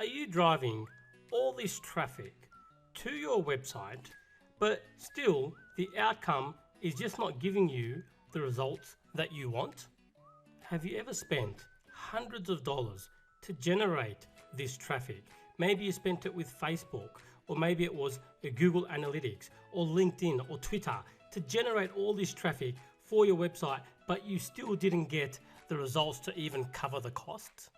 Are you driving all this traffic to your website, but still the outcome is just not giving you the results that you want? Have you ever spent hundreds of dollars to generate this traffic? Maybe you spent it with Facebook, or maybe it was Google Analytics or LinkedIn or Twitter to generate all this traffic for your website, but you still didn't get the results to even cover the costs?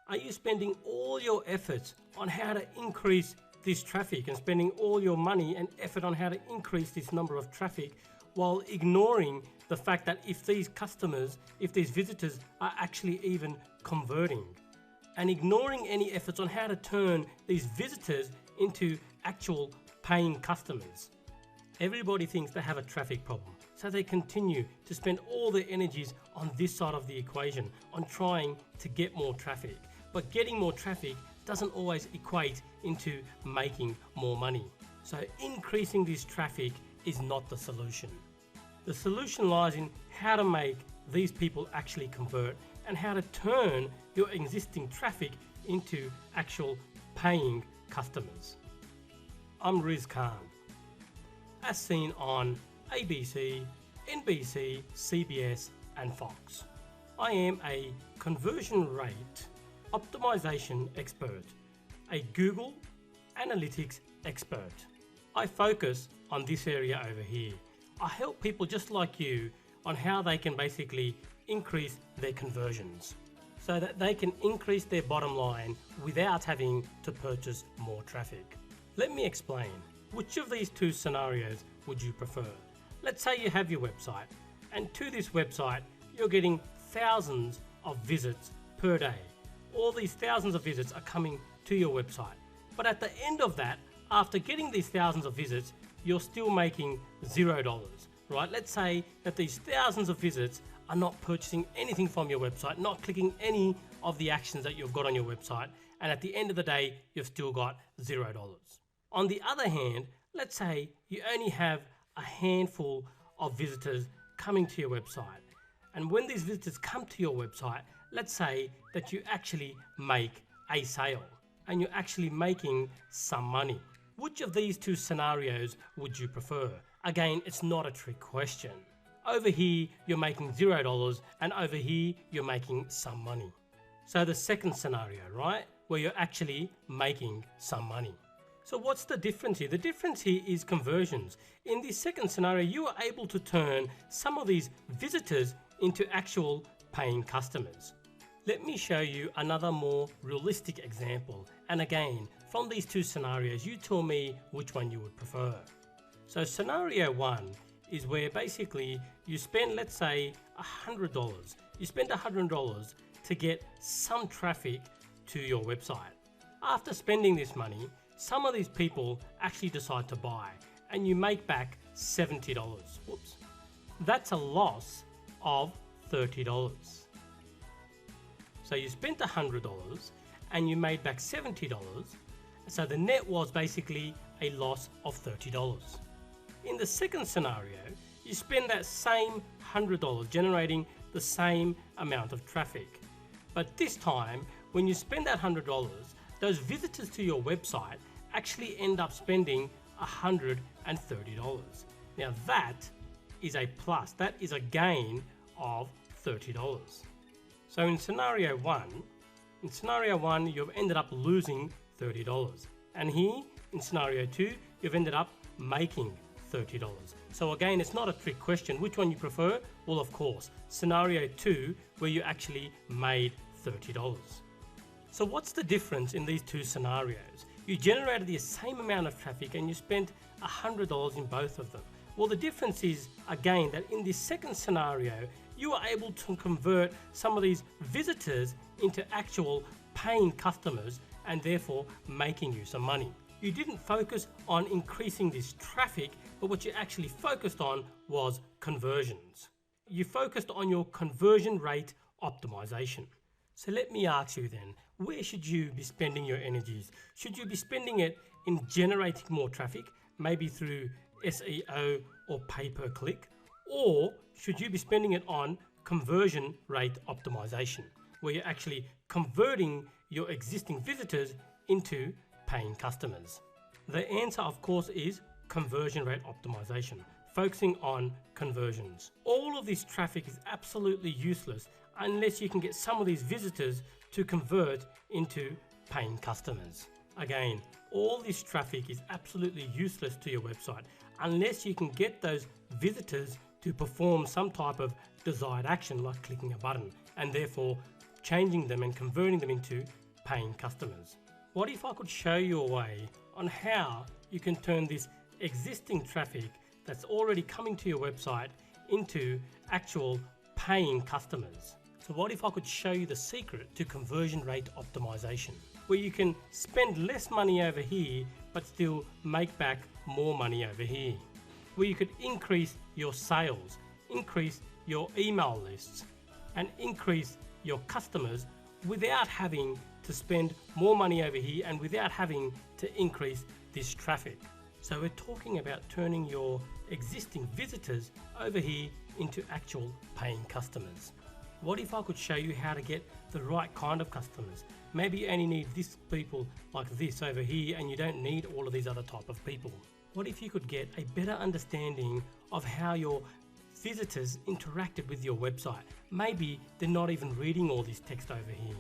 Are you spending all your efforts on how to increase this traffic and spending all your money and effort on how to increase this number of traffic while ignoring the fact that if these customers, if these visitors are actually even converting, and ignoring any efforts on how to turn these visitors into actual paying customers? Everybody thinks they have a traffic problem, so they continue to spend all their energies on this side of the equation, on trying to get more traffic. But getting more traffic doesn't always equate into making more money. So increasing this traffic is not the solution. The solution lies in how to make these people actually convert and how to turn your existing traffic into actual paying customers. I'm Riz Khan. As seen on ABC, NBC, CBS and Fox. I am a conversion rate optimization expert, a Google Analytics expert. I focus on this area over here. I help people just like you on how they can basically increase their conversions so that they can increase their bottom line without having to purchase more traffic. Let me explain. Which of these two scenarios would you prefer? Let's say you have your website, and to this website you're getting thousands of visits per day. All these thousands of visits are coming to your website. But at the end of that, after getting these thousands of visits, you're still making $0, right? Let's say that these thousands of visits are not purchasing anything from your website, not clicking any of the actions that you've got on your website, and at the end of the day, you've still got $0. On the other hand, let's say you only have a handful of visitors coming to your website. And when these visitors come to your website, let's say that you actually make a sale and you're actually making some money. Which of these two scenarios would you prefer? Again, it's not a trick question. Over here, you're making $0 and over here, you're making some money. So the second scenario, right? Where you're actually making some money. So what's the difference here? The difference here is conversions. In this second scenario, you are able to turn some of these visitors into actual paying customers. Let me show you another more realistic example. And again, from these two scenarios, you tell me which one you would prefer. So scenario one is where basically you spend, let's say, $100. You spend $100 to get some traffic to your website. After spending this money, some of these people actually decide to buy and you make back $70. Whoops. That's a loss of $30. So you spent $100 and you made back $70. So the net was basically a loss of $30. In the second scenario, you spend that same $100 generating the same amount of traffic. But this time, when you spend that $100, those visitors to your website actually end up spending $130. Now that is a plus, that is a gain of $30. So in scenario one, you've ended up losing $30. And here in scenario two, you've ended up making $30. So again, it's not a trick question. Which one you prefer? Well, of course, scenario two, where you actually made $30. So what's the difference in these two scenarios? You generated the same amount of traffic and you spent $100 in both of them. Well, the difference is, again, that in this second scenario, you are able to convert some of these visitors into actual paying customers and therefore making you some money. You didn't focus on increasing this traffic, but what you actually focused on was conversions. You focused on your conversion rate optimization. So let me ask you then, where should you be spending your energies? Should you be spending it in generating more traffic, maybe through SEO or pay-per-click? Or should you be spending it on conversion rate optimization, where you're actually converting your existing visitors into paying customers? The answer, of course, is conversion rate optimization, focusing on conversions. All of this traffic is absolutely useless unless you can get some of these visitors to convert into paying customers. Again, all this traffic is absolutely useless to your website unless you can get those visitors to perform some type of desired action like clicking a button and therefore changing them and converting them into paying customers. What if I could show you a way on how you can turn this existing traffic that's already coming to your website into actual paying customers? So what if I could show you the secret to conversion rate optimization, where you can spend less money over here but still make back more money over here, where you could increase your sales, increase your email lists, and increase your customers without having to spend more money over here and without having to increase this traffic. So we're talking about turning your existing visitors over here into actual paying customers. What if I could show you how to get the right kind of customers? Maybe you only need this people like this over here and you don't need all of these other type of people. What if you could get a better understanding of how your visitors interacted with your website? Maybe they're not even reading all this text over here.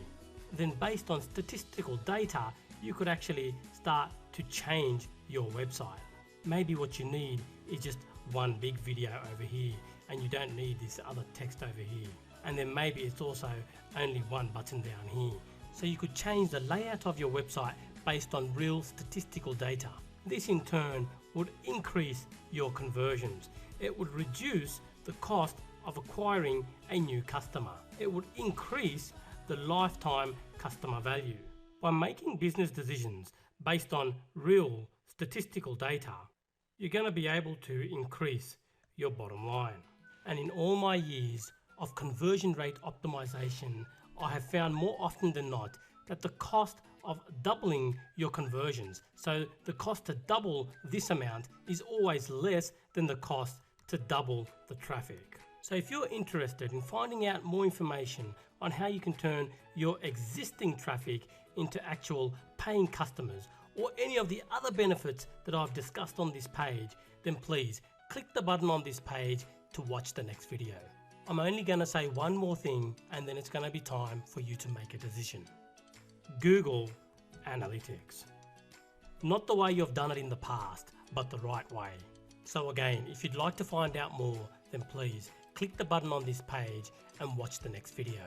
Then based on statistical data, you could actually start to change your website. Maybe what you need is just one big video over here and you don't need this other text over here. And then maybe it's also only one button down here. So you could change the layout of your website based on real statistical data. This in turn would increase your conversions. It would reduce the cost of acquiring a new customer. It would increase the lifetime customer value. By making business decisions based on real statistical data, you're going to be able to increase your bottom line. And in all my years of conversion rate optimization, I have found more often than not that the cost of doubling your conversions, so the cost to double this amount, is always less than the cost to double the traffic. So if you're interested in finding out more information on how you can turn your existing traffic into actual paying customers, or any of the other benefits that I've discussed on this page, then please click the button on this page to watch the next video. I'm only going to say one more thing and then it's going to be time for you to make a decision. Google Analytics. Not the way you've done it in the past, but the right way. So again, if you'd like to find out more, then please click the button on this page and watch the next video.